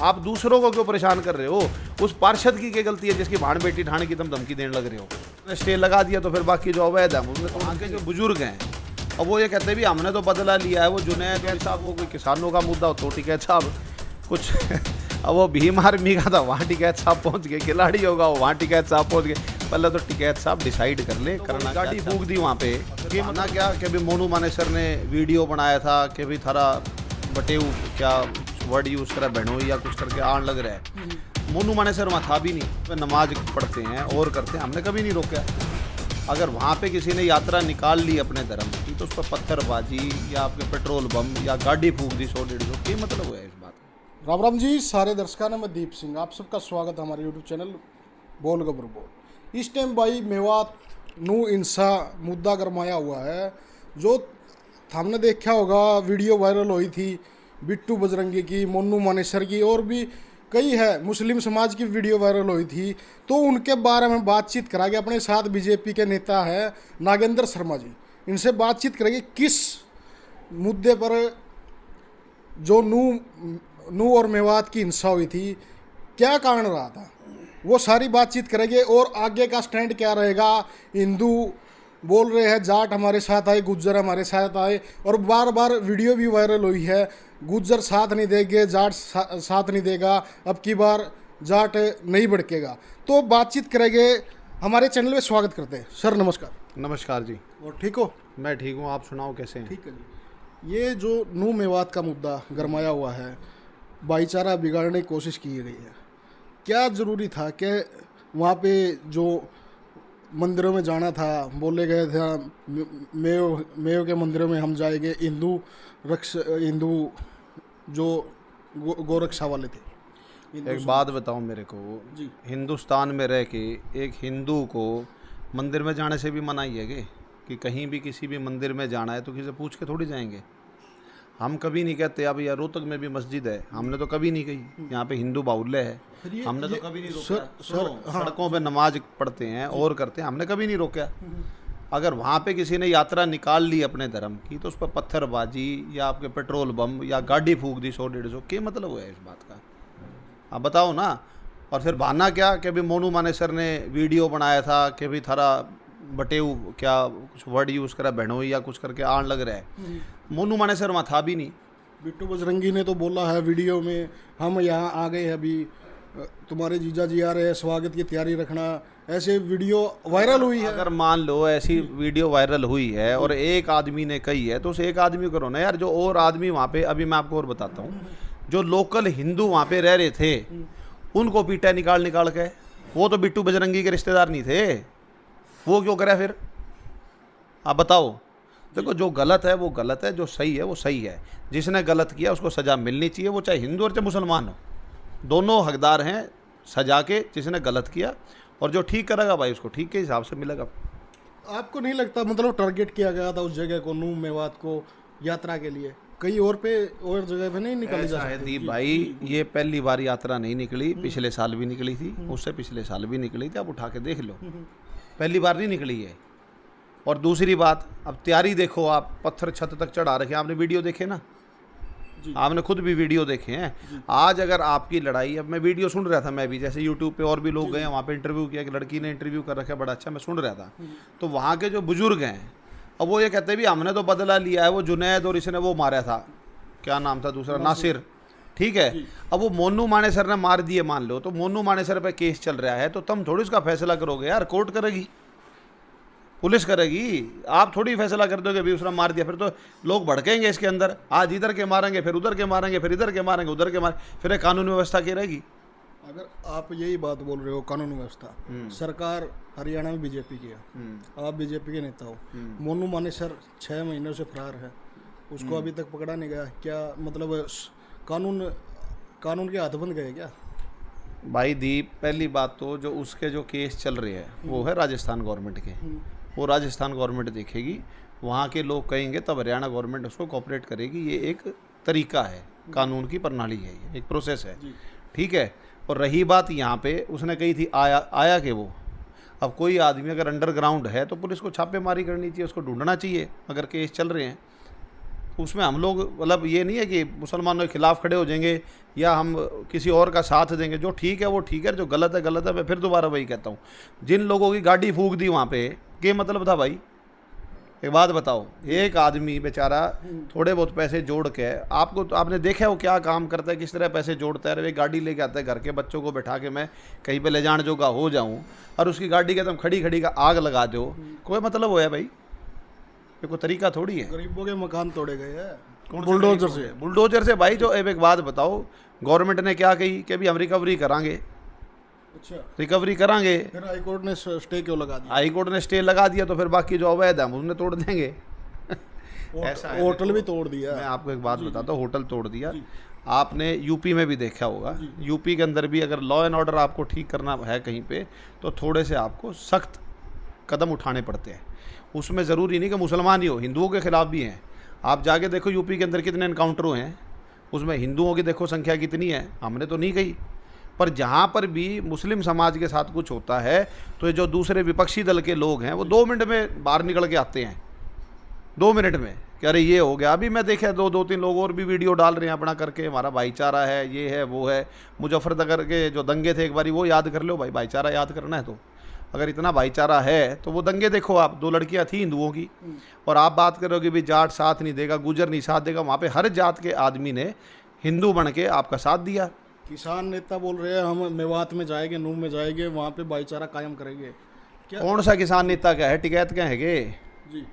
आप दूसरों को क्यों परेशान कर रहे हो? उस पार्षद की क्या गलती है जिसकी भाड़ बेटी ठाणे की तुम धमकी देने लग रहे हो? स्टे लगा दिया तो फिर बाकी जो अवैध है उसमें तो वहाँ के जो बुजुर्ग हैं अब वो ये कहते हैं भी हमने तो बदला लिया है। वो जुनैद साहब को कोई किसानों का मुद्दा हो तो टिकैत साहब कुछ अब वो भीम आर्मी का था वहाँ टिकैत साहब पहुँच गए, खिलाड़ी होगा वो वहाँ टिकैत साहब पहुँच गए। पहले तो टिकैत साहब डिसाइड कर ले करना। गाड़ी फूक दी वहाँ पे कि ना क्या कि भी मोनू मानेसर ने वीडियो बनाया था कि भी थारा बटेऊ क्या वर्ड यूज़ करा बहनों या कुछ करके आन लग रहा है। मोनू मानेसर वहाँ था भी नहीं, नमाज पढ़ते हैं और करते हैं, हमने कभी नहीं रोका। अगर वहाँ पे किसी ने यात्रा निकाल ली अपने धर्म की तो उस पर पत्थरबाजी या आपके पेट्रोल बम या गाड़ी फूक दी 100-150 क्या मतलब हुआ है इस बात? राम राम जी सारे दर्शकों ने, मैं दीप सिंह आप सबका स्वागत है हमारे यूट्यूब चैनल बोल गबर बोल। इस टाइम भाई मेवात नू इंसा मुद्दा गरमाया हुआ है। जो हमने देखा होगा वीडियो वायरल हुई थी बिट्टू बजरंगी की, मोनू मानेसर की और भी कई है मुस्लिम समाज की वीडियो वायरल हुई थी। तो उनके बारे में बातचीत कराएंगे। अपने साथ बीजेपी के नेता है नागेंद्र शर्मा जी, इनसे बातचीत करेंगे किस मुद्दे पर जो नू और मेवात की हिंसा हुई थी, क्या कारण रहा था, वो सारी बातचीत करेंगे। और आगे का स्टैंड क्या रहेगा। हिंदू बोल रहे हैं जाट हमारे साथ आए, गुज्जर हमारे साथ आए, और बार बार वीडियो भी वायरल हुई है गुज्जर साथ नहीं देंगे, जाट साथ नहीं देगा, अब की बार जाट नहीं भड़केगा। तो बातचीत करेंगे। हमारे चैनल में स्वागत करते हैं सर, नमस्कार। नमस्कार जी। और ठीक हो? मैं ठीक हूँ, आप सुनाओ कैसे हैं? ठीक है जी। ये जो नू मेवात का मुद्दा गरमाया हुआ है, भाईचारा बिगाड़ने की कोशिश की गई है, क्या ज़रूरी था कि वहाँ पे जो मंदिरों में जाना था, बोले गए थे मेव के मंदिरों में हम जाएंगे, हिंदू जो गोरक्षा वाले थे। एक बात बताओ मेरे को जी, हिंदुस्तान में रह के एक हिंदू को मंदिर में जाने से भी मनाही है कि कहीं भी किसी भी मंदिर में जाना है तो किसी से पूछ के थोड़ी जाएंगे। हम कभी नहीं कहते अब यार रोहतक में भी मस्जिद है, हमने तो कभी नहीं कही यहाँ पे हिंदू बाहुल्य है, हमने तो कभी नहीं रोका। सड़कों पे नमाज पढ़ते हैं और करते हैं, हमने कभी नहीं रोका। अगर वहाँ पे किसी ने यात्रा निकाल ली अपने धर्म की तो उस पर पत्थरबाजी या आपके पेट्रोल बम या गाड़ी फूक दी 100-150 क्या मतलब हुआ है इस बात का? आप बताओ ना। और फिर बहाना क्या कि भी मोनू मानेसर ने वीडियो बनाया था कि भी थारा बटेऊ क्या कुछ वर्ड यूज़ करा बहनों या कुछ करके आन लग रहा है। मोनू मानेसर वहाँ था भी नहीं। बिट्टू बजरंगी ने तो बोला है वीडियो में, हम यहाँ आ गए हैं, अभी तुम्हारे जीजा जी आ रहे हैं, स्वागत की तैयारी रखना। ऐसे वीडियो वायरल हुई है। अगर मान लो ऐसी वीडियो वायरल हुई है और एक आदमी ने कही है तो उस एक आदमी करो ना यार। जो और आदमी वहाँ पे, अभी मैं आपको और बताता हूँ, जो लोकल हिंदू वहाँ पे रह रहे थे उनको पीटा निकाल के। वो तो बिट्टू बजरंगी के रिश्तेदार नहीं थे, वो क्यों करे फिर? आप बताओ। देखो जो गलत है वो गलत है, जो सही है वो सही है। जिसने गलत किया उसको सज़ा मिलनी चाहिए, वो चाहे हिंदू और चाहे मुसलमान हो, दोनों हकदार हैं सजा के जिसने गलत किया। और जो ठीक करेगा भाई उसको ठीक के हिसाब से मिलेगा। आपको नहीं लगता मतलब टारगेट किया गया था उस जगह को, नू मेवात को यात्रा के लिए? कई और जगह पे नहीं निकाली जा सकती? दीप भाई ये पहली बार यात्रा नहीं निकली, पिछले साल भी निकली थी, उससे पिछले साल भी निकली थी। आप उठा के देख लो, पहली बार नहीं निकली है। और दूसरी बात, अब तैयारी देखो आप, पत्थर छत तक चढ़ा रखे, आपने वीडियो देखे ना, आपने खुद भी वीडियो देखे हैं। आज अगर आपकी लड़ाई, अब मैं वीडियो सुन रहा था, मैं भी जैसे यूट्यूब पे और भी लोग गए वहाँ पे इंटरव्यू किया, कि लड़की ने इंटरव्यू कर रखा है, बड़ा अच्छा, मैं सुन रहा था। तो वहाँ के जो बुजुर्ग हैं अब वो ये कहते हैं भी हमने तो बदला लिया है। वो जुनैद और इसने वो मारा था, क्या नाम था दूसरा, नासिर, ठीक है। अब वो मोनू मानेसर ने मार दिए मान लो, तो मोनू मानेसर पे केस चल रहा है, तो तुम थोड़ी उसका फैसला करोगे यार, कोर्ट करेगी, पुलिस करेगी। आप थोड़ी फैसला कर दोगे भी उसने मार दिया, फिर तो लोग भड़केंगे इसके अंदर। आज इधर के मारेंगे, फिर उधर के मारेंगे, फिर इधर के मारेंगे, उधर के मारेंगे, फिर एक कानून व्यवस्था की रहेगी। अगर आप यही बात बोल रहे हो कानून व्यवस्था, सरकार हरियाणा में बीजेपी की है, आप बीजेपी के नेता हो, मोनू मानेसर 6 महीनों से फरार है, उसको अभी तक पकड़ा नहीं गया, क्या मतलब कानून के हाथ बन गए क्या? भाई दीप, पहली बात तो जो उसके जो केस चल रहे हैं वो है राजस्थान गवर्नमेंट के, वो राजस्थान गवर्नमेंट देखेगी, वहाँ के लोग कहेंगे तब हरियाणा गवर्नमेंट उसको कोऑपरेट करेगी। ये एक तरीका है, कानून की प्रणाली है, ये एक प्रोसेस है, ठीक है। और रही बात यहाँ पे, उसने कही थी आया कि वो, अब कोई आदमी अगर अंडरग्राउंड है तो पुलिस को छापेमारी करनी चाहिए, उसको ढूंढना चाहिए अगर केस चल रहे हैं। उसमें हम लोग मतलब ये नहीं है कि मुसलमानों के खिलाफ खड़े हो जाएंगे या हम किसी और का साथ देंगे। जो ठीक है वो ठीक है, जो गलत है गलत है। मैं फिर दोबारा वही कहता हूँ, जिन लोगों की गाड़ी फूंक दी वहाँ पे, क्या मतलब था भाई? एक बात बताओ, एक आदमी बेचारा थोड़े बहुत पैसे जोड़ के, आपको तो आपने देखा है वो क्या काम करता है, किस तरह पैसे जोड़ता है। अरे गाड़ी लेके आता है, घर के बच्चों को बैठा के मैं कहीं पे ले जाने जोगा हो जाऊं, और उसकी गाड़ी के तुम खड़ी खड़ी का आग लगा दो, कोई मतलब हो है भाई? ये कोई तरीका थोड़ी है। गरीबों के मकान तोड़े गए हैं बुलडोजर से। बुलडोजर से भाई। जो एक बात बताओ, गवर्नमेंट ने क्या कही कि अभी हम रिकवरी करांगे। अच्छा, रिकवरी करांगे, फिर हाई कोर्ट ने स्टे क्यों लगा दिया? हाई कोर्ट ने स्टे लगा दिया, तो फिर बाकी जो अवैध है हम उन्हें तोड़ देंगे। ऐसा है। होटल भी तोड़ दिया। मैं आपको एक बात बताता हूँ, होटल तोड़ दिया। आपने यूपी में भी देखा होगा, यूपी के अंदर भी अगर लॉ एंड ऑर्डर आपको ठीक करना है कहीं पे, तो थोड़े से आपको सख्त कदम उठाने पड़ते हैं। उसमें ज़रूरी नहीं कि मुसलमान ही हो, हिंदुओं के खिलाफ भी हैं। आप जाके देखो यूपी के अंदर कितने इनकाउंटर हुए हैं, उसमें हिंदुओं की देखो संख्या कितनी है, हमने तो नहीं कही। पर जहाँ पर भी मुस्लिम समाज के साथ कुछ होता है, तो ये जो दूसरे विपक्षी दल के लोग हैं वो 2 मिनट में बाहर निकल के आते हैं, 2 मिनट में, कि अरे ये हो गया। अभी मैं देखा दो तीन लोग और भी वीडियो डाल रहे हैं अपना करके, हमारा भाईचारा है, ये है वो है। मुजफ्फरनगर के जो दंगे थे एक बार वो याद कर लो भाई, भाईचारा याद करना है तो। अगर इतना भाईचारा है तो वो दंगे देखो आप, 2 लड़कियां थी हिंदुओं की, और आप बात कर रहे हो कि भाई जाट साथ नहीं देगा, गुजर नहीं साथ देगा। वहाँ पे हर जात के आदमी ने हिंदू बन के आपका साथ दिया। किसान नेता बोल रहे हैं हम मेवात में जाएंगे, नूह में जाएंगे, वहाँ पे भाईचारा कायम करेंगे। क्या कौन सा किसान नेता क्या है? टिकैत क्या है गे? जी,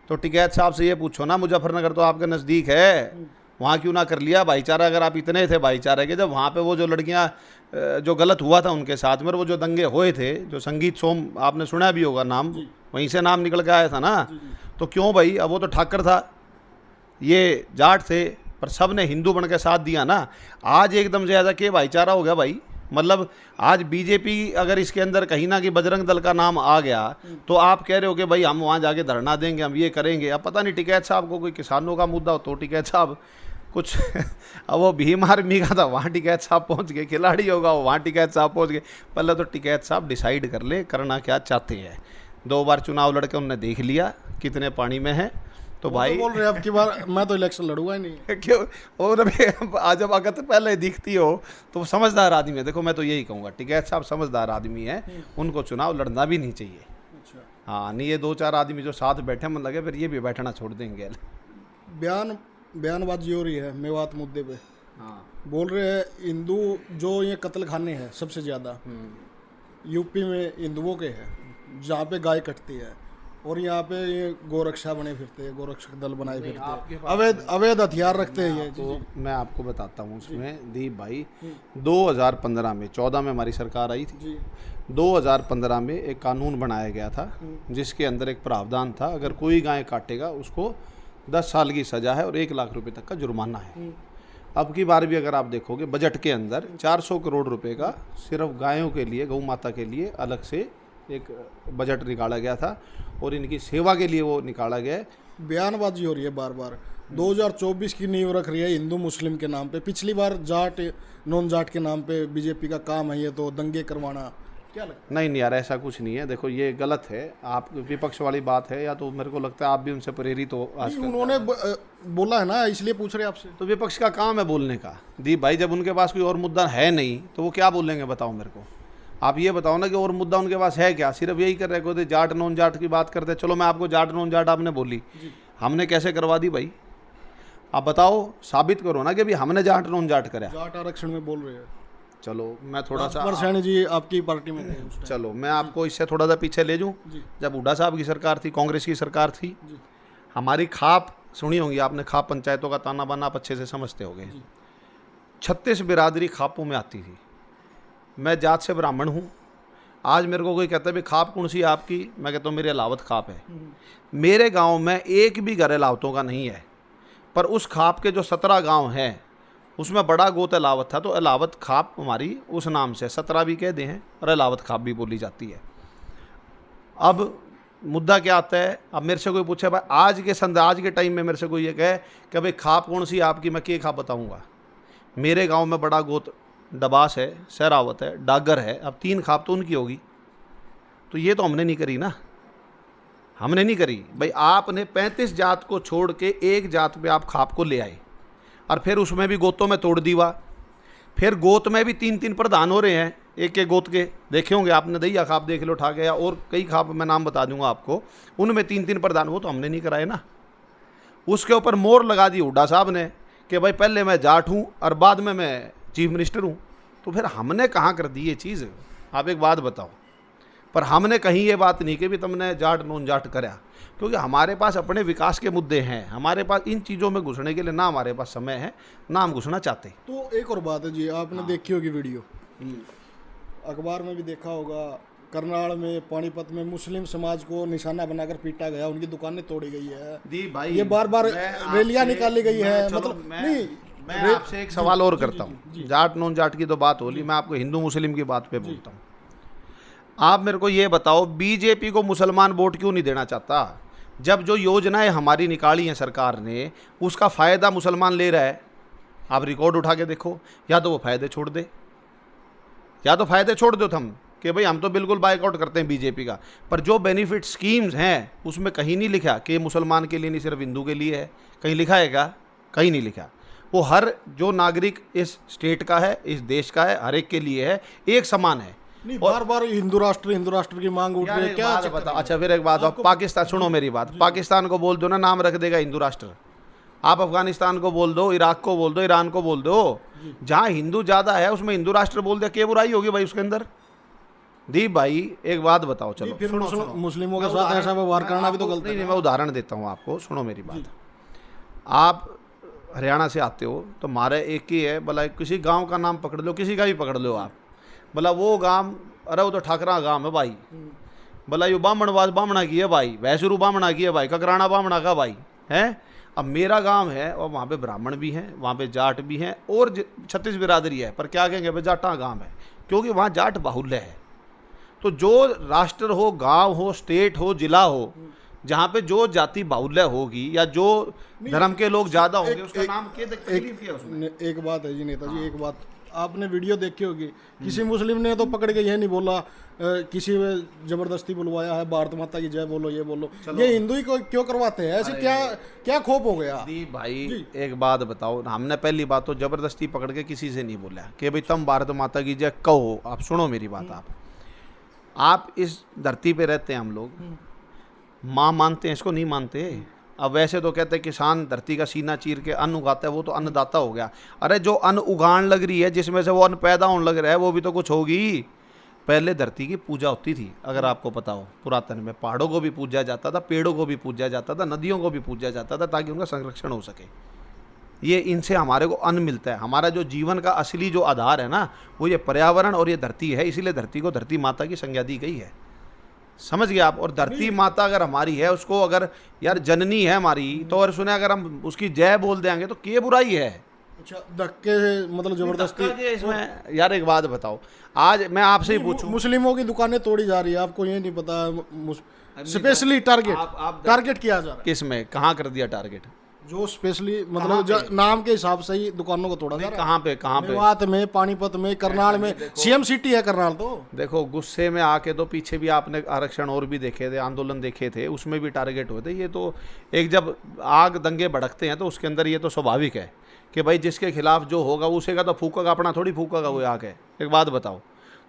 तो टिकैत साहब से ये पूछो ना, मुजफ्फरनगर तो आपके नज़दीक है, वहाँ क्यों ना कर लिया भाईचारा? अगर आप इतने थे भाईचारे के, जब वहाँ पे वो जो लड़कियाँ जो गलत हुआ था उनके साथ में, वो जो दंगे हुए थे, जो संगीत सोम आपने सुना भी होगा नाम, वहीं से नाम निकल के आया था ना। तो क्यों भाई? अब वो तो ठाकर था, ये जाट थे, पर सब ने हिंदू बन के साथ दिया ना। आज एकदम से ऐसा कि भाईचारा हो गया भाई। मतलब आज बीजेपी अगर इसके अंदर कहीं ना कि बजरंग दल का नाम आ गया, तो आप कह रहे हो कि भाई हम वहाँ जाके धरना देंगे, हम ये करेंगे। अब पता नहीं टिकैत साहब को कोई किसानों का मुद्दा हो तो टिकैत साहब कुछ अब वो भीम आर्मी का था, वहाँ टिकैत साहब पहुँच गए, खिलाड़ी होगा वहाँ टिकैत साहब पहुँच गए। पहले तो टिकैत साहब डिसाइड कर ले करना क्या चाहते हैं। 2 बार चुनाव लड़के उनने देख लिया कितने पानी में है। तो भाई बोल रहे हैं अब की बार मैं तो इलेक्शन लड़ूंगा ही नहीं। क्यों? और आज जब अगर तो पहले दिखती हो तो वो समझदार आदमी है। देखो मैं तो यही कहूँगा, टिकैत साहब समझदार आदमी है, उनको चुनाव लड़ना भी नहीं चाहिए। अच्छा, हाँ, नहीं ये 2-4 आदमी जो साथ बैठे मन लगे फिर ये भी बैठना छोड़ देंगे। बयानबाजी हो रही है मेवात मुद्दे पे। हाँ, बोल रहे हैं हिंदू जो ये कत्ल खाने हैं सबसे ज़्यादा यूपी में हिंदुओं के हैं, जहाँ पे गाय कटती है, और यहाँ पे ये गोरक्षा बने फिरते हैं, गोरक्षक दल बनाए फिरते हैं, अवैध हथियार रखते हैं ये। तो मैं आपको बताता हूँ उसमें दीप भाई, 2015 में 14 में हमारी सरकार आई थी। 2015 में एक कानून बनाया गया था जिसके अंदर एक प्रावधान था, अगर कोई गाय काटेगा उसको 10 साल की सज़ा है और 1 लाख रुपए तक का जुर्माना है। अब की बार भी अगर आप देखोगे बजट के अंदर 400 करोड़ रुपए का सिर्फ गायों के लिए, गौ माता के लिए अलग से एक बजट निकाला गया था, और इनकी सेवा के लिए वो निकाला गया है। बयानबाजी हो रही है बार बार। 2024 की नींव रख रही है हिंदू मुस्लिम के नाम पे। पिछली बार जाट नॉन जाट के नाम पे बीजेपी का काम है ये तो दंगे करवाना। क्या लगता नहीं यार, ऐसा कुछ नहीं है। देखो ये गलत है, आप विपक्ष वाली बात है, या तो मेरे को लगता है आप भी उनसे प्रेरित हो है? आजकल। उन्होंने बोला है ना, इसलिए पूछ रहे आपसे। तो विपक्ष का काम है बोलने का दीप भाई। जब उनके पास कोई और मुद्दा है नहीं तो वो क्या बोलेंगे बताओ मेरे को। आप ये बताओ ना कि और मुद्दा उनके पास है क्या? सिर्फ यही कर रहे हो, जाट नॉन जाट की बात करते। चलो मैं आपको जाट नॉन जाट आपने बोली, हमने कैसे करवा दी भाई? आप बताओ, साबित करो ना कि भाई हमने जाट नॉन जाट करा। जाट आरक्षण में बोल रहे हैं। चलो मैं थोड़ा सा परसेंट जी आपकी पार्टी में थे उस टाइम। चलो मैं आपको इससे थोड़ा सा पीछे ले जाऊँ। जब हुड्डा साहब की सरकार थी, कांग्रेस की सरकार थी, हमारी खाप सुनी होंगी आपने, खाप पंचायतों का ताना बाना आप अच्छे से समझते होंगे। 36 बिरादरी खापों में आती थी। मैं जात से ब्राह्मण हूँ। आज मेरे को कोई कहता है भाई खाप कौन सी है आपकी, मैं कहता हूँ मेरी अलावत खाप है। मेरे गांव में एक भी घर अलावतों का नहीं है, पर उस खाप के जो 17 गांव हैं उसमें बड़ा गोत अलावत था, तो अलावत खाप हमारी उस नाम से 17 भी कहते हैं और अलावत खाप भी बोली जाती है। अब मुद्दा क्या आता है? अब मेरे से कोई पूछे भाई आज के टाइम में मेरे से कोई ये कहे कि भाई खाप कौन सी है आपकी, मैं क्या खाप बताऊँगा। मेरे गाँव में बड़ा गोत डबास है, सहरावत है, डागर है, अब 3 खाप तो उनकी होगी। तो ये तो हमने नहीं करी ना। हमने नहीं करी भाई। आपने 35 जात को छोड़ के एक जात पे आप खाप को ले आए और फिर उसमें भी गोतों में तोड़ दीवा। फिर गोत में भी 3-3 प्रधान हो रहे हैं एक एक गोत के, देखे होंगे आपने, दहिया खाप देख लो उठा के, या और कई खाप मैं नाम बता दूंगा आपको, उनमें 3-3 प्रधान। वो तो हमने नहीं कराए ना। उसके ऊपर मोहर लगा दी हुड्डा साहब ने कि भाई पहले मैं जाट हूँ और बाद में मैं चीफ मिनिस्टर हूँ। तो फिर हमने कहाँ कर दी ये चीज़, आप एक बात बताओ। पर हमने कहीं ये बात नहीं कि भी तुमने जाट नॉन जाट करा, क्योंकि हमारे पास अपने विकास के मुद्दे हैं। हमारे पास इन चीज़ों में घुसने के लिए ना हमारे पास समय है, ना हम घुसना चाहते। तो एक और बात है जी, आपने देखी होगी वीडियो, अखबार में भी देखा होगा, करनाल में पानीपत में मुस्लिम समाज को निशाना बनाकर पीटा गया, उनकी दुकानें तोड़ी गई है। दी भाई, ये बार बार रैलियां निकाली गई है। मतलब नहीं, मैं आपसे एक सवाल और करता हूँ। जाट नॉन जाट की तो बात होली, मैं आपको हिंदू मुस्लिम की बात पे बोलता हूँ। आप मेरे को ये बताओ, बीजेपी को मुसलमान वोट क्यों नहीं देना चाहता? जब जो योजनाएं हमारी निकाली हैं सरकार ने, उसका फ़ायदा मुसलमान ले रहा है। आप रिकॉर्ड उठा के देखो, या तो वो फ़ायदे छोड़ दे, या तो फ़ायदे छोड़ दो तुम कि भाई हम तो बिल्कुल बाइकआउट करते हैं बीजेपी का। पर जो बेनिफिट स्कीम्स हैं उसमें कहीं नहीं लिखा कि मुसलमान के लिए नहीं, सिर्फ हिंदू के लिए है। कहीं लिखा है क्या? कहीं नहीं लिखा। वो हर जो नागरिक इस स्टेट का है, इस देश का है, हर एक के लिए है, एक समान है। नहीं, बार बार हिंदू राष्ट्र की मांग उठ रही है, क्या बताओ? अच्छा फिर एक बात, पाकिस्तान, सुनो मेरी बात, पाकिस्तान को बोल दो ना, नाम रख देगा हिंदू राष्ट्र। आप अफगानिस्तान को बोल दो, इराक को बोल दो, ईरान को बोल दो, जहाँ हिंदू ज़्यादा है उसमें हिंदू राष्ट्र बोल दिया, क्या बुराई होगी भाई उसके अंदर? दीप भाई एक बात बताओ, चलो फिर मुस्लिमों के साथ ऐसा व्यवहार करना भी तो गलत है। नहीं, मैं उदाहरण देता हूँ आपको, सुनो मेरी बात। आप हरियाणा से आते हो तो हमारा एक ही है, भला किसी गांव का नाम पकड़ लो, किसी का भी पकड़ लो आप, भला वो गांव, अरे वो तो ठाकरा गांव है भाई, भला यो बामणवास बामणा की है भाई, वैसुरु बामणा की है भाई, ककराना बामणा का भाई है। अब मेरा गांव है और वहाँ पे ब्राह्मण भी हैं, वहाँ पे जाट भी हैं और 36 बिरादरी है, पर क्या कहेंगे भाई जाटा गांव है, क्योंकि वहाँ जाट बाहुल्य है। तो जो राष्ट्र हो, गांव हो, स्टेट हो, जिला हो, जहाँ पे जो जाति बाहुल्य होगी या जो धर्म के लोग ज्यादा होंगे, उसका नाम क्या तकलीफ है उसमें? एक बात है जी नेताजी, एक बात आपने वीडियो देखी होगी, किसी मुस्लिम ने तो पकड़ के ये नहीं बोला, किसी में जबरदस्ती बुलवाया है, भारत माता की जय बोलो, ये बोलो। ये हिंदू ही को क्यों करवाते हैं ऐसे? क्या खोप हो गया? भाई एक बात बताओ, हमने पहली बात तो जबरदस्ती पकड़ के किसी से नहीं बोला कि भाई तुम भारत माता की जय कहो। आप सुनो मेरी बात, आप इस धरती पे रहते हैं, हम लोग माँ मानते हैं, इसको नहीं मानते। अब वैसे तो कहते हैं किसान धरती का सीना चीर के अन्न उगाता है, वो तो अन्नदाता हो गया। अरे जो अन्न उगान लग रही है, जिसमें से वो अन्न पैदा होने लग रहा है, वो भी तो कुछ होगी। पहले धरती की पूजा होती थी, अगर आपको पता हो, पुरातन में पहाड़ों को भी पूजा जाता था, पेड़ों को भी पूजा जाता था, नदियों को भी पूजा जाता था, ताकि उनका संरक्षण हो सके। ये इनसे हमारे को अन्न मिलता है। हमारा जो जीवन का असली जो आधार है ना, वो ये पर्यावरण और ये धरती है। इसीलिए धरती को धरती माता की संज्ञा दी गई है, समझ गए आप? और धरती माता अगर हमारी है, उसको अगर यार जननी है हमारी, तो और सुने अगर हम उसकी जय बोल देंगे तो क्या बुराई है? अच्छा, धक्के मतलब जबरदस्ती इसमें? यार एक बात बताओ, आज मैं आपसे ही पूछूं, मुस्लिमों की दुकानें तोड़ी जा रही है, आपको ये नहीं पता? स्पेशली टारगेट किया जा रहा है। किस में, कहाँ कर दिया टारगेट? जो स्पेशली मतलब नाम के हिसाब से ही दुकानों को तोड़ा जा रहा है। कहाँ पे? मेवात में, पानीपत में, करनाल में, सीएम सिटी है करनाल। तो देखो, गुस्से में आके तो पीछे भी आपने आरक्षण और भी देखे थे, आंदोलन देखे थे, उसमें भी टारगेट हुए थे। ये तो एक जब आग दंगे भड़कते हैं तो उसके अंदर ये तो स्वाभाविक है कि भाई जिसके खिलाफ जो होगा उसे का तो फूकेगा, अपना थोड़ी फूकेगा वो आके। एक बात बताओ,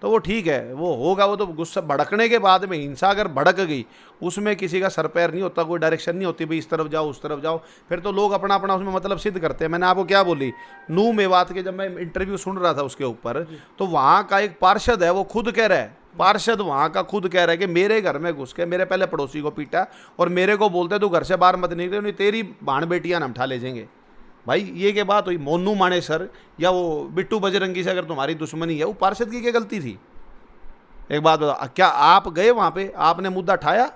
तो वो ठीक है, वो होगा, वो तो गुस्सा भड़कने के बाद में हिंसा अगर भड़क गई, उसमें किसी का सर पैर नहीं होता, कोई डायरेक्शन नहीं होती भाई इस तरफ जाओ उस तरफ जाओ, फिर तो लोग अपना अपना उसमें मतलब सिद्ध करते हैं। मैंने आपको क्या बोली, नू मेवात के जब मैं इंटरव्यू सुन रहा था उसके ऊपर, तो वहाँ का एक पार्षद है, वो खुद कह रहा है, पार्षद वहाँ का खुद कह रहा है कि मेरे घर में घुस के मेरे पहले पड़ोसी को पीटा और मेरे को बोलते तू घर से बाहर मत निकले, नहीं तेरी भाण बेटियाँ हम उठा ले जाएंगे। भाई ये क्या बात हुई? मोनू मानेसर या वो बिट्टू बजरंगी से अगर तुम्हारी दुश्मनी है, वो पार्षद की क्या गलती थी? एक बात बताओ, क्या आप गए वहाँ पे, आपने मुद्दा उठाया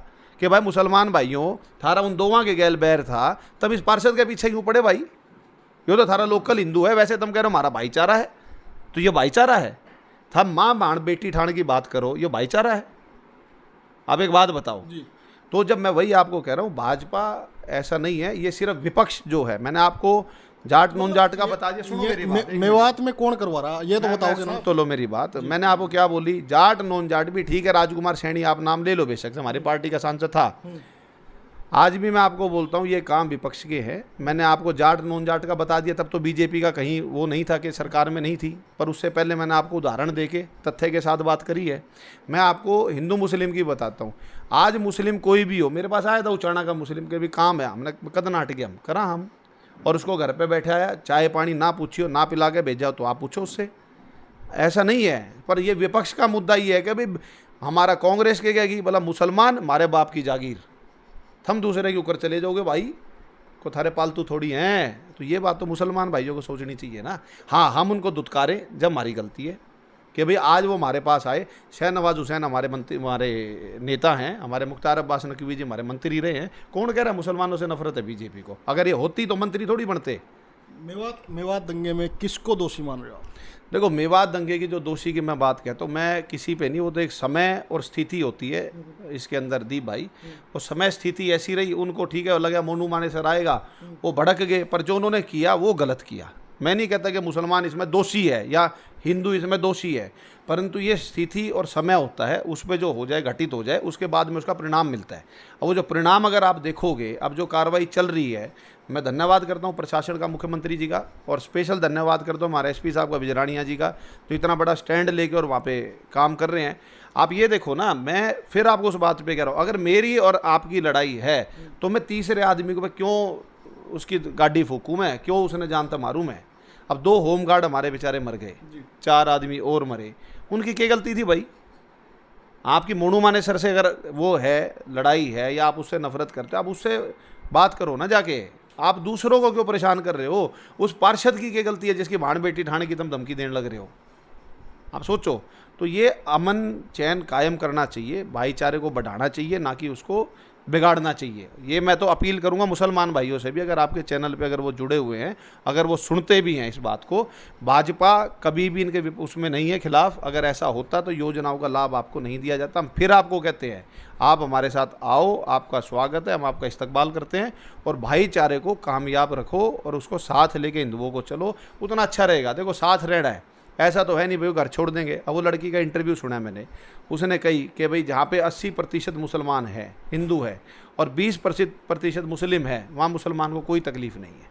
कि भाई मुसलमान भाइयों, थारा उन दोवां के गैल बैर था, तब इस पार्षद के पीछे क्यों पड़े भाई? ये तो थारा लोकल हिंदू है, वैसे तुम कह रहे हो हमारा भाईचारा है, तो ये भाईचारा है? था माँ बाण बेटी ठाण की बात करो, ये भाईचारा है? आप एक बात बताओ जी। तो जब मैं वही आपको कह रहा हूँ, भाजपा ऐसा नहीं है, ये सिर्फ विपक्ष जो है, मैंने आपको जाट नॉन जाट का बता दिया। सुनो मेरी बात, मेवात में कौन करवा रहा ये तो बताओगे ना? तो लो मेरी बात, मैंने आपको क्या बोली, जाट नॉन जाट भी ठीक है, राजकुमार सैनी आप नाम ले लो, बेशक से हमारी पार्टी का सांसद था, आज भी मैं आपको बोलता हूँ ये काम विपक्ष के हैं। मैंने आपको जाट नॉन जाट का बता दिया, तब तो बीजेपी का कहीं वो नहीं था कि सरकार में नहीं थी, पर उससे पहले मैंने आपको उदाहरण देके तथ्य के साथ बात करी है। मैं आपको हिंदू मुस्लिम की बताता हूँ। आज मुस्लिम कोई भी हो, मेरे पास आया था उचाना का मुस्लिम के भी काम है, हमने कद नाट के हम करा हम, और उसको घर पर बैठे आया, चाय पानी ना पूछियो, ना पिला के भेजा तो आप पूछो उससे, ऐसा नहीं है। पर ये विपक्ष का मुद्दा ये है कि भाई हमारा कांग्रेस के कहेगी बोला मुसलमान हमारे बाप की जागीर, हम दूसरे के ऊपर चले जाओगे भाई, को थारे पालतू थोड़ी हैं। तो ये बात तो मुसलमान भाइयों को सोचनी चाहिए ना। हाँ, हम उनको दुत्कारें जब हमारी गलती है कि भाई आज वो हमारे पास आए। शहनवाज हुसैन हमारे हमारे नेता हैं, हमारे मुख्तार अब्बास नकवी जी हमारे मंत्री रहे हैं। कौन कह रहा है मुसलमानों से नफरत है बीजेपी को? अगर ये होती तो मंत्री थोड़ी बनते। मेवात दंगे में किसको दोषी मान रहे हो आप? देखो, मेवात दंगे की जो दोषी की मैं बात कहता हूँ, मैं किसी पे नहीं, वो तो एक समय और स्थिति होती है इसके अंदर दीप भाई। वो समय स्थिति ऐसी रही, उनको ठीक है लगा मोनू मानेसर आएगा, वो भड़क गए, पर जो उन्होंने किया वो गलत किया। मैं नहीं कहता कि मुसलमान इसमें दोषी है या हिंदू इसमें दोषी है, परंतु ये स्थिति और समय होता है, उस पर जो हो जाए घटित हो जाए उसके बाद में उसका परिणाम मिलता है। और वो जो परिणाम अगर आप देखोगे, अब जो कार्रवाई चल रही है, मैं धन्यवाद करता हूँ प्रशासन का, मुख्यमंत्री जी का, और स्पेशल धन्यवाद करता हूँ हमारे एसपी साहब का विजरानिया जी का, जो इतना बड़ा स्टैंड लेके और वहाँ पे काम कर रहे हैं। आप ये देखो ना, मैं फिर आपको उस बात पे कह रहा हूँ, अगर मेरी और आपकी लड़ाई है तो मैं तीसरे आदमी को मैं क्यों उसकी गाड़ी फूकूँ, मैं क्यों उसने जान तो मारूँ मैं? अब 2 होमगार्ड हमारे बेचारे मर गए, 4 आदमी और मरे, उनकी क्या गलती थी भाई? आपकी मोनू मानेसर से अगर वो है लड़ाई है या आप उससे नफरत करते हो, आप उससे बात करो ना जाके, आप दूसरों को क्यों परेशान कर रहे हो? उस पार्षद की क्या गलती है जिसकी भाड़ बेटी ठाणे की तुम धमकी देने लग रहे हो? आप सोचो। तो ये अमन चैन कायम करना चाहिए, भाईचारे को बढ़ाना चाहिए, ना कि उसको बिगाड़ना चाहिए। ये मैं तो अपील करूंगा मुसलमान भाइयों से भी, अगर आपके चैनल पे अगर वो जुड़े हुए हैं, अगर वो सुनते भी हैं इस बात को, भाजपा कभी भी इनके उसमें नहीं है खिलाफ। अगर ऐसा होता तो योजनाओं का लाभ आपको नहीं दिया जाता। हम फिर आपको कहते हैं आप हमारे साथ आओ, आपका स्वागत है, हम आपका इस्तकबाल करते हैं, और भाईचारे को कामयाब रखो और उसको साथ लेके हिंदुओं को चलो, उतना अच्छा रहेगा। देखो, साथ रहना है, ऐसा तो है नहीं भाई घर छोड़ देंगे। अब वो लड़की का इंटरव्यू सुना मैंने, उसने कही कि भाई जहाँ पे 80% मुसलमान है, हिंदू है, और 20% मुस्लिम है, वहाँ मुसलमान को कोई तकलीफ़ नहीं है।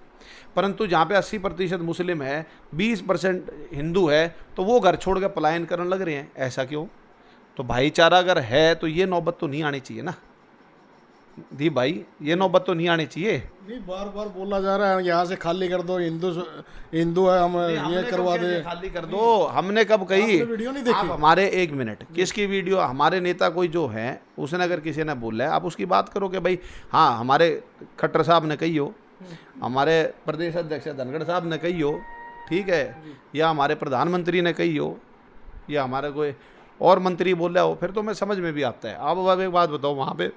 परंतु जहाँ पे 80% मुस्लिम है, 20% हिंदू है, तो वो घर छोड़ के पलायन करने लग रहे हैं। ऐसा क्यों? तो भाईचारा अगर है तो ये नौबत तो नहीं आनी चाहिए ना दी भाई, ये नौबत तो नहीं आनी चाहिए। नहीं, बार बार बोला जा रहा है यहाँ से खाली कर दो, हिंदू है, हम ये करवा दे, खाली कर दो। हमने कब कही? वीडियो नहीं देखी? हमारे 1 मिनट किसकी वीडियो? हमारे नेता कोई जो है उसने अगर किसी ने बोला है, आप उसकी बात करो कि भाई हाँ हमारे खट्टर साहब ने कही हो, हमारे प्रदेश अध्यक्ष धनखड़ साहब ने कही हो, ठीक है, या हमारे प्रधानमंत्री ने कही हो, या हमारे कोई और मंत्री बोला हो, फिर तो मैं समझ में भी आता है। अब एक बात बताओ, वहाँ पे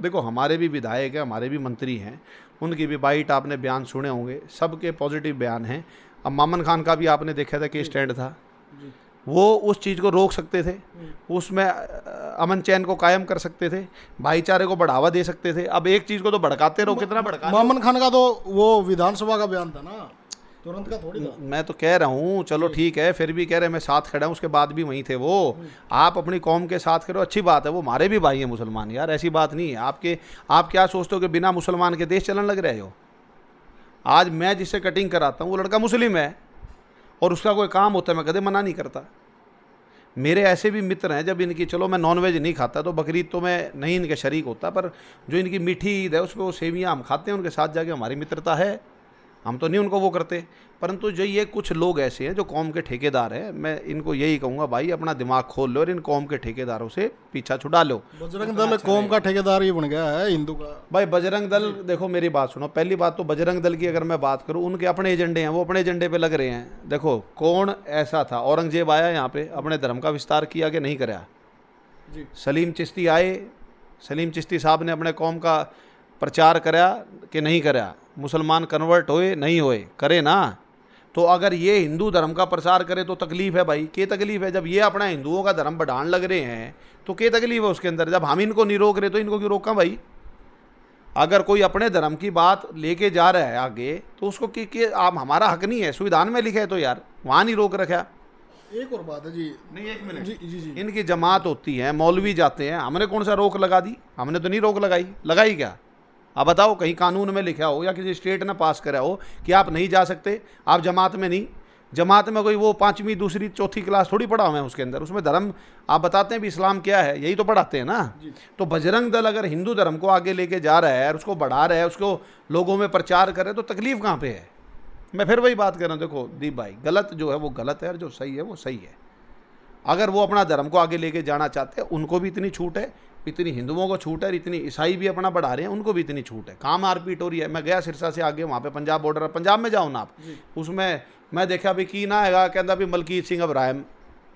देखो हमारे भी विधायक हैं, हमारे भी मंत्री हैं, उनकी भी बाइट आपने बयान सुने होंगे, सबके पॉजिटिव बयान हैं। अब मामन खान का भी आपने देखा था कि स्टैंड था, वो उस चीज़ को रोक सकते थे, उसमें अमन चैन को कायम कर सकते थे, भाईचारे को बढ़ावा दे सकते थे। अब एक चीज़ को तो भड़काते रहो, कितना भड़का। मामन खान का तो वो विधानसभा का बयान था ना, तुरंत का थोड़ी था। मैं तो कह रहा हूँ, चलो ठीक है, फिर भी कह रहे हैं मैं साथ खड़ा हूँ, उसके बाद भी वहीं थे वो। आप अपनी कौम के साथ करो, अच्छी बात है, वो हमारे भी भाई हैं मुसलमान यार, ऐसी बात नहीं है। आप क्या सोचते हो कि बिना मुसलमान के देश चलने लग रहे हो? आज मैं जिससे कटिंग कराता हूँ वो लड़का मुस्लिम है और उसका कोई काम होता है, मैं कदे मना नहीं करता। मेरे ऐसे भी मित्र हैं, जब इनकी, चलो मैं नॉनवेज नहीं खाता तो बकरीद तो मैं नहीं इनके शरीक होता, पर जो इनकी मीठी ईद है उस पर वो सेवियाँ हम खाते हैं, उनके साथ जाके हमारी मित्रता है, हम तो नहीं उनको वो करते। परंतु जो ये कुछ लोग ऐसे हैं जो कौम के ठेकेदार हैं, मैं इनको यही कहूँगा भाई अपना दिमाग खोल लो और इन कौम के ठेकेदारों से पीछा छुड़ा लो। बजरंग दल कौम का ठेकेदार ही बन गया है हिंदू का। भाई बजरंग दल, देखो मेरी बात सुनो, पहली बात तो बजरंग दल की अगर मैं बात करूँ, उनके अपने एजेंडे हैं, वो अपने एजेंडे पे लग रहे हैं। देखो कौन ऐसा था, औरंगजेब आया यहाँ पे, अपने धर्म का विस्तार किया कि नहीं कराया? सलीम चिश्ती आए, सलीम चिश्ती साहब ने अपने कौम का प्रचार कराया कि नहीं कराया? मुसलमान कन्वर्ट होए नहीं होए? करे ना। तो अगर ये हिंदू धर्म का प्रसार करे तो तकलीफ है भाई, क्या तकलीफ है? जब ये अपना हिंदुओं का धर्म बढ़ाने लग रहे हैं तो क्या तकलीफ है उसके अंदर? जब हम इनको नहीं रोक रहे तो इनको क्यों रोका भाई? अगर कोई अपने धर्म की बात लेके जा रहा है आगे तो उसको कि आप, हमारा हक नहीं है, संविधान में लिखा है तो यार वहाँ नहीं रोक रखा। एक और बात है जी, नहीं 1 मिनट जी, जी, जी। इनकी जमात होती है, मौलवी जाते हैं, हमने कौन सा रोक लगा दी? हमने तो नहीं रोक लगाई क्या? आप बताओ कहीं कानून में लिखा हो या किसी स्टेट ने पास करा हो कि आप नहीं जा सकते, आप जमात में नहीं, जमात में कोई वो 5वीं 2री 4थी क्लास थोड़ी पढ़ा हुआ है उसके अंदर, उसमें धर्म आप बताते हैं भी इस्लाम क्या है, यही तो पढ़ाते हैं ना। तो बजरंग दल अगर हिंदू धर्म को आगे लेके जा रहा है और उसको बढ़ा रहा है, उसको लोगों में प्रचार करे, तो तकलीफ कहाँ पे है। मैं फिर वही बात कर रहा हूँ, देखो दीप भाई, गलत जो है वो गलत है और जो सही है वो सही है। अगर वो अपना धर्म को आगे लेके जाना चाहते हैं, उनको भी इतनी छूट है, इतनी हिंदुओं को छूट है, इतनी ईसाई भी अपना बढ़ा रहे हैं, उनको भी इतनी छूट है। काम मारपीट हो रही है। मैं गया सिरसा से आगे, वहाँ पे पंजाब बॉर्डर, पंजाब में जाओ ना आप, उसमें मैं देखा भी की ना है, कहता भी मलकीत सिंह अब्राहिम।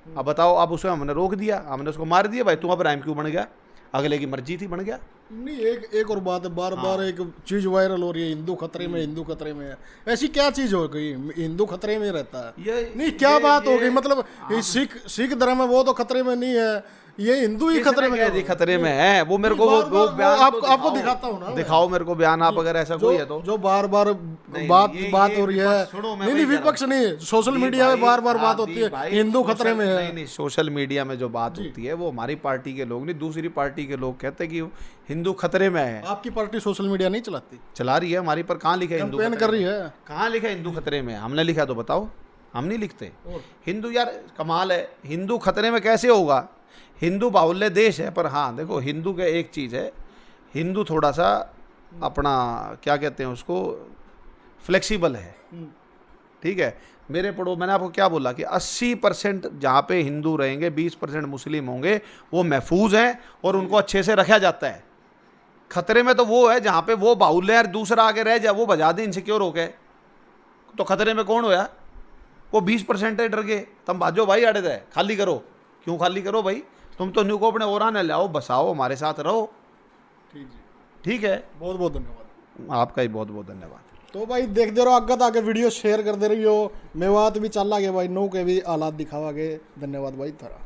अब बताओ, अब उसमें हमने रोक दिया, हमने उसको मार दिया, भाई तू अब्राहिम क्यों बन गया, अगले की मर्जी थी बन गया। नहीं, एक और बात है, बार बार एक चीज वायरल हो रही है, हिंदू खतरे में, हिंदू खतरे में है। ऐसी क्या चीज हो गई हिंदू खतरे में रहता है? नहीं, क्या बात हो गई, मतलब सिख धर्म है वो तो खतरे में नहीं है, ये हिंदू ही खतरे में है। खतरे में है वो, मेरे को वो बयान आपको दिखाता हूँ ना, दिखाओ मेरे को बयान आप, अगर ऐसा कोई है तो। जो बार बार बात हो रही है, नहीं विपक्ष नहीं, सोशल मीडिया में बार बार बात होती है हिंदू खतरे में है। नहीं, सोशल मीडिया में जो बात होती है वो हमारी पार्टी के लोग नहीं, दूसरी पार्टी के लोग कहते हैं कि हिंदू खतरे में है। आपकी पार्टी सोशल मीडिया नहीं चलाती? चला रही है हमारी, पर कहाँ लिखा है हिंदू कर रही है? कहाँ लिखा है हिंदू खतरे में? हमने लिखा तो बताओ, हम नहीं लिखते। हिंदू यार कमाल है, हिंदू खतरे में कैसे होगा? हिंदू बाहुल्य देश है, पर हाँ देखो हिंदू का एक चीज़ है, हिंदू थोड़ा सा अपना क्या कहते हैं उसको, फ्लेक्सिबल है, ठीक है। मेरे पढ़ो, मैंने आपको क्या बोला कि 80% जहाँ पे हिंदू रहेंगे, 20% मुस्लिम होंगे, वो महफूज हैं और उनको अच्छे से रखा जाता है। खतरे में तो वो है जहाँ पे वो बाहुल्य है, दूसरा आगे रह जाए, वो बजा दे इनसिक्योर हो गए, तो खतरे में कौन होया? वो 20% डर गए, तुम बाजो भाई आड़े दे, खाली करो। क्यों खाली करो भाई? तुम तो न्यू को अपने और आने लाओ, बसाओ, हमारे साथ रहो। ठीक है, बहुत बहुत धन्यवाद आपका ही, बहुत बहुत धन्यवाद। तो भाई देखते रहो, आगे आके वीडियो शेयर करते रहियो। मेवात भी चल गए भाई, नो के भी हालात दिखावा गए। धन्यवाद भाई थारा।